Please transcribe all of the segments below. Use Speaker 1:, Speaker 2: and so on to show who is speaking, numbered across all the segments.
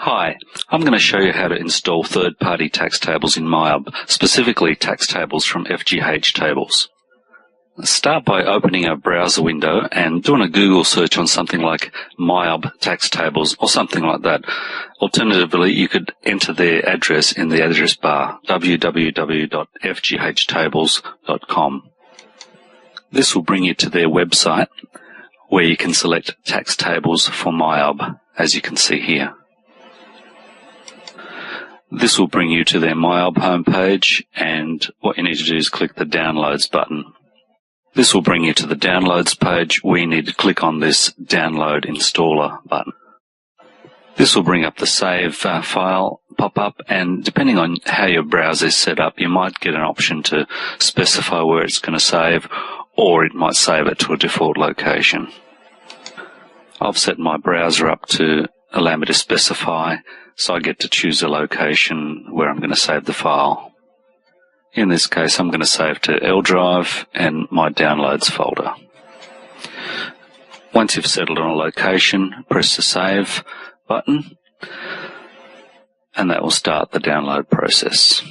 Speaker 1: Hi, I'm going to show you how to install third-party tax tables in MyOb, specifically tax tables from FGH Tables. Start by opening a browser window and doing a Google search on something like MyOb tax tables or something like that. Alternatively, you could enter their address in the address bar, www.fghtables.com. This will bring you to their website where you can select tax tables for MyOb, as you can see here. This will bring you to their MyOb homepage, and what you need to do is click the Downloads button. This will bring you to the Downloads page where you need to click on this Download Installer button. This will bring up the Save File pop-up, and depending on how your browser is set up, you might get an option to specify where it's going to save, or it might save it to a default location. I've set my browser up to allow me to specify, so I get to choose a location where I'm going to save the file. In this case, I'm going to save to L drive and my downloads folder. Once you've settled on a location, press the Save button, and that will start the download process.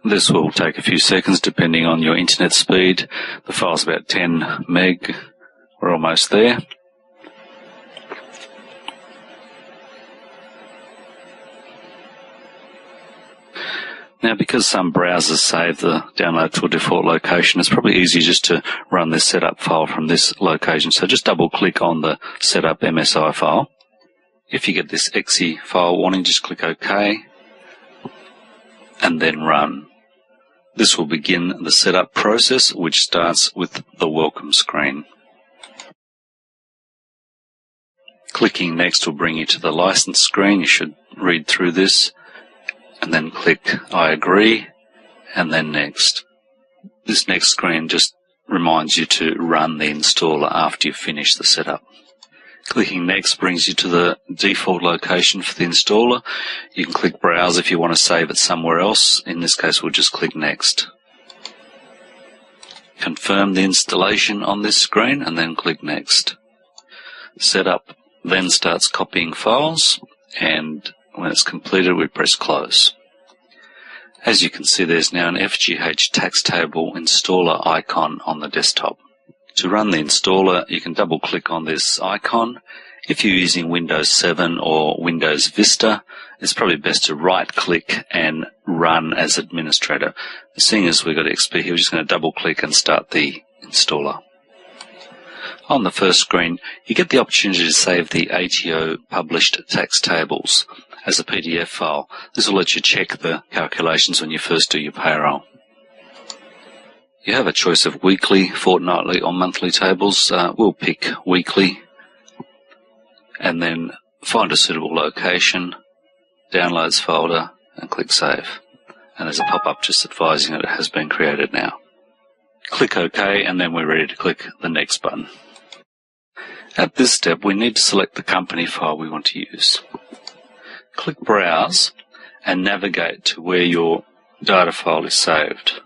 Speaker 1: This will take a few seconds depending on your internet speed. The file's about 10 meg. We're almost there. Now, because some browsers save the download to a default location, it's probably easier just to run this setup file from this location. So just double click on the setup MSI file. If you get this exe file warning, just click OK and then run. This will begin the setup process, which starts with the welcome screen. Clicking next will bring you to the license screen. You should read through this and then click I agree, and then next. This next screen just reminds you to run the installer after you've finished the setup. Clicking next brings you to the default location for the installer. You can click browse if you want to save it somewhere else. In this case, we'll just click next. Confirm the installation on this screen and then click next. Setup then starts copying files, and when it's completed, we press close. As you can see, there's now an FGH tax table installer icon on the desktop. To run the installer, you can double click on this icon. If you're using Windows 7 or Windows Vista, it's probably best to right click and run as administrator. Seeing as we've got XP here, we're just going to double click and start the installer. On the first screen, you get the opportunity to save the ATO published tax tables as a PDF file. This will let you check the calculations when you first do your payroll. You have a choice of weekly, fortnightly or monthly tables. We'll pick weekly, and then find a suitable location, downloads folder, and click Save. And there's a pop-up just advising that it has been created now. Click OK, and then we're ready to click the Next button. At this step, we need to select the company file we want to use. Click Browse and navigate to where your data file is saved.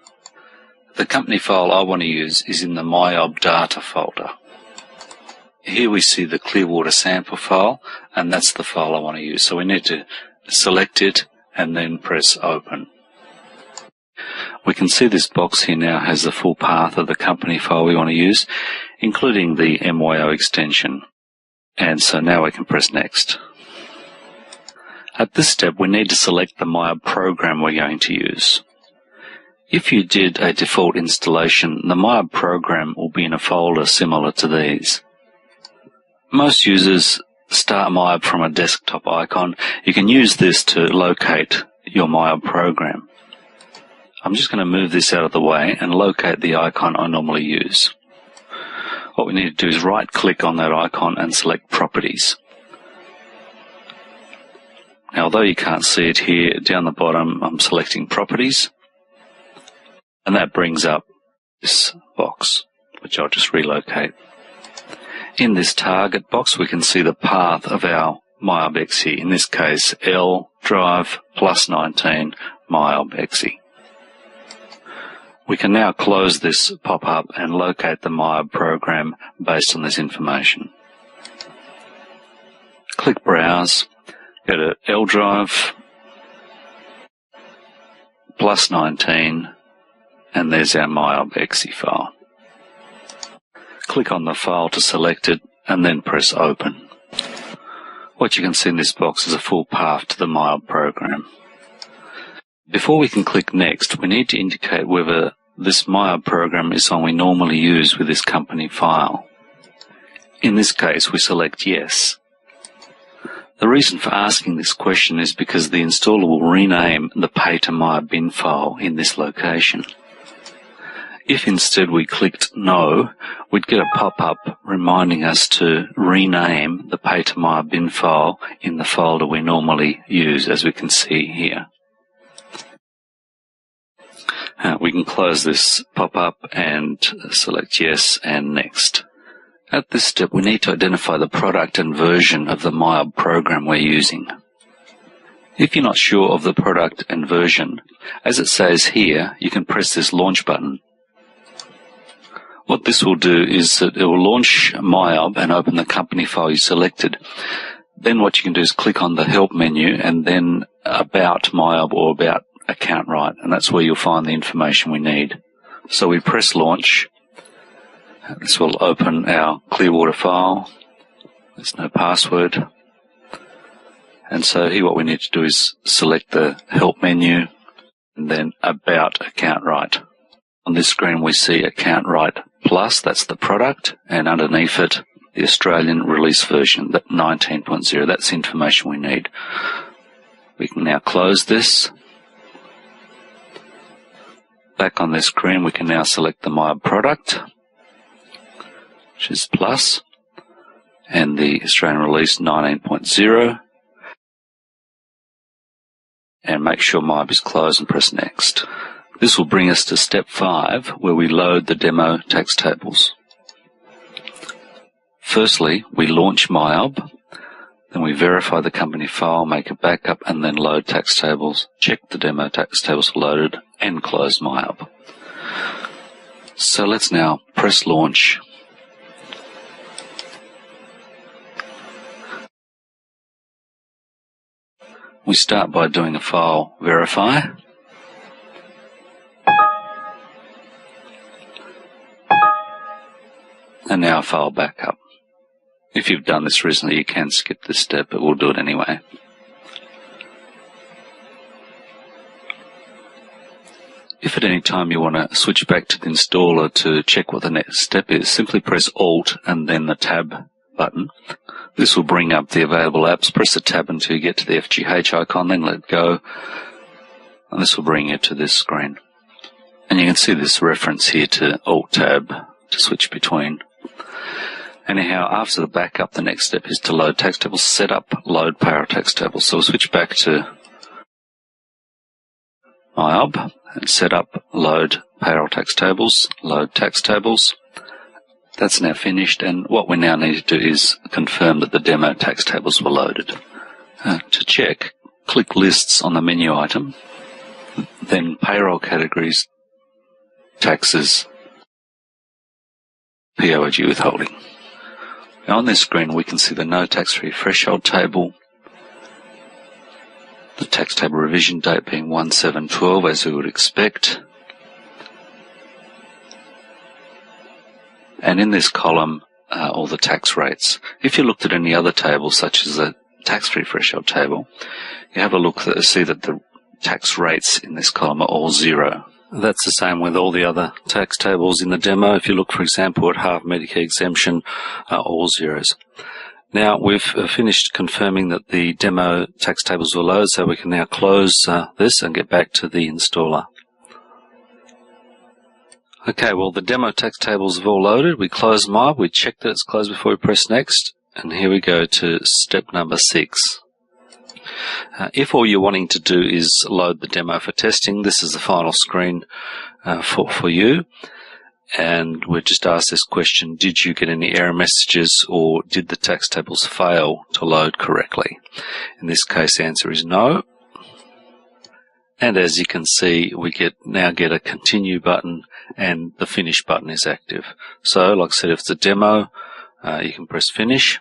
Speaker 1: The company file I want to use is in the MyOb data folder. Here we see the Clearwater sample file, and that's the file I want to use. So we need to select it and then press Open. We can see this box here now has the full path of the company file we want to use, including the MYO extension. And so now we can press Next. At this step, we need to select the MyOb program we're going to use. If you did a default installation, the MyOb program will be in a folder similar to these. Most users start MyOb from a desktop icon. You can use this to locate your MyOb program. I'm just going to move this out of the way and locate the icon I normally use. What we need to do is right-click on that icon and select Properties. Now, although you can't see it here, down the bottom I'm selecting Properties, and that brings up this box, which I'll just relocate. In this target box, we can see the path of our MyOb exe, in this case L drive plus 19 MyOb exe. We can now close this pop-up and locate the MyOb program based on this information. Click Browse Go to L drive, plus 19, and there's our MYOB.exe file. Click on the file to select it and then press open. What you can see in this box is a full path to the MYOB program. Before we can click next, we need to indicate whether this MYOB program is one we normally use with this company file. In this case, we select yes. The reason for asking this question is because the installer will rename the pay to MYOB bin file in this location. If instead we clicked no, we'd get a pop-up reminding us to rename the pay to MYOB bin file in the folder we normally use, as we can see here. We can close this pop-up and select yes and next. At this step, we need to identify the product and version of the MYOB program we're using. If you're not sure of the product and version, as it says here, you can press this launch button. What this will do is that it will launch MYOB and open the company file you selected. Then what you can do is click on the Help menu and then About MYOB or About Account Right, and that's where you'll find the information we need. So we press Launch. This will open our Clearwater file. There's no password. And so here what we need to do is select the Help menu and then About Account Right. On this screen we see Account Right Plus, that's the product, and underneath it the Australian release version, that 19.0. That's the information we need. We can now close this. Back on this screen we can now select the MYOB product, which is Plus, and the Australian release 19.0, and make sure MYOB is closed and press Next. This will bring us to step 5, where we load the demo tax tables. Firstly, we launch MYOB, then we verify the company file, make a backup, and then load tax tables, check the demo tax tables are loaded, and close MYOB. So let's now press Launch. We start by doing a file verify. And now a file backup. If you've done this recently, you can skip this step, but we'll do it anyway. If at any time you want to switch back to the installer to check what the next step is, simply press Alt and then the Tab button. This will bring up the available apps. Press the Tab until you get to the FGH icon, then let go, and this will bring you to this screen. And you can see this reference here to Alt-Tab to switch between. Anyhow, after the backup, the next step is to load tax tables, set up, load payroll tax tables. So we'll switch back to MYOB and set up, load payroll tax tables, load tax tables. That's now finished, and what we now need to do is confirm that the demo tax tables were loaded. To check, click Lists on the menu item, then Payroll Categories, Taxes, POG Withholding. Now on this screen we can see the no tax-free threshold table, the tax table revision date being 1/7/12 as we would expect, and in this column all the tax rates. If you looked at any other table such as the tax-free threshold table, you have a look to see that the tax rates in this column are all 0. That's the same with all the other tax tables in the demo. If you look, for example, at half Medicare exemption, all 0s. Now, we've finished confirming that the demo tax tables were loaded, so we can now close this and get back to the installer. Okay, well, the demo tax tables have all loaded. We close MYOB. We check that it's closed before we press Next. And here we go to step number 6. If all you're wanting to do is load the demo for testing, this is the final screen for you. And we're just asked this question: did you get any error messages, or did the tax tables fail to load correctly? In this case, the answer is no. And as you can see, we now get a continue button, and the finish button is active. So, like I said, if it's a demo, you can press finish.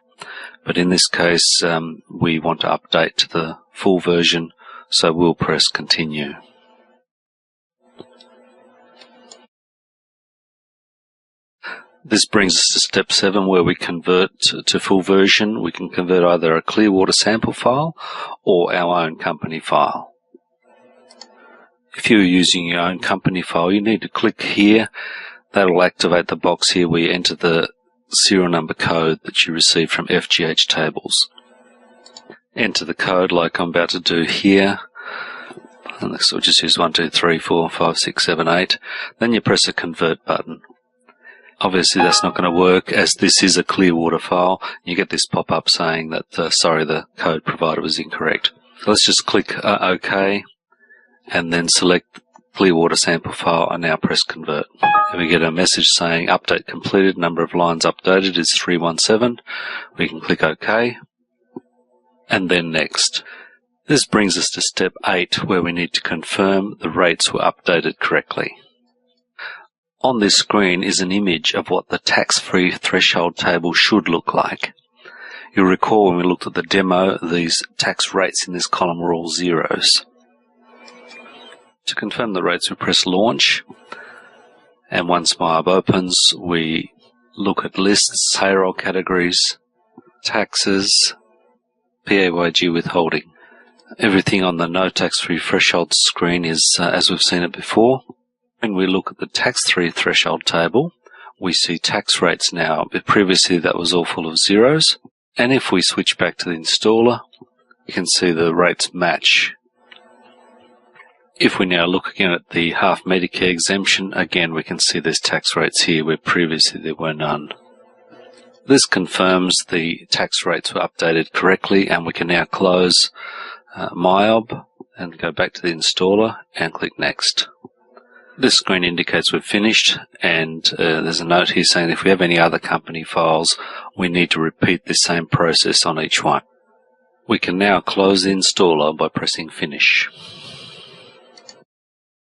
Speaker 1: but in this case we want to update to the full version, so we'll press continue. This brings us to step 7, where we convert to full version. We can convert either a Clearwater sample file or our own company file. If you're using your own company file, you need to click here. That'll activate the box here where you enter the serial number code that you received from FGH tables. Enter the code like I'm about to do here. And so we'll just use 1, 2, 3, 4, 5, 6, 7, 8. Then you press a convert button. Obviously that's not going to work, as this is a Clearwater file. You get this pop-up saying that, sorry, the code provided was incorrect. So let's just click OK, and then select Clearwater sample file, and now press convert. And we get a message saying update completed, number of lines updated is 317. We can click OK, and then next. This brings us to step 8, where we need to confirm the rates were updated correctly. On this screen is an image of what the tax-free threshold table should look like. You'll recall when we looked at the demo, these tax rates in this column were all zeros. To confirm the rates, we press launch, and once MyHub opens, we look at lists, payroll categories, taxes, PAYG withholding. Everything on the no tax-free threshold screen is as we've seen it before. When we look at the tax-free threshold table, we see tax rates now, but previously that was all full of zeros. And if we switch back to the installer, you can see the rates match. If we now look again at the half Medicare exemption, again we can see there's tax rates here where previously there were none. This confirms the tax rates were updated correctly, and we can now close MyHub and go back to the installer and click next. This screen indicates we've finished, and there's a note here saying if we have any other company files, we need to repeat this same process on each one. We can now close the installer by pressing finish.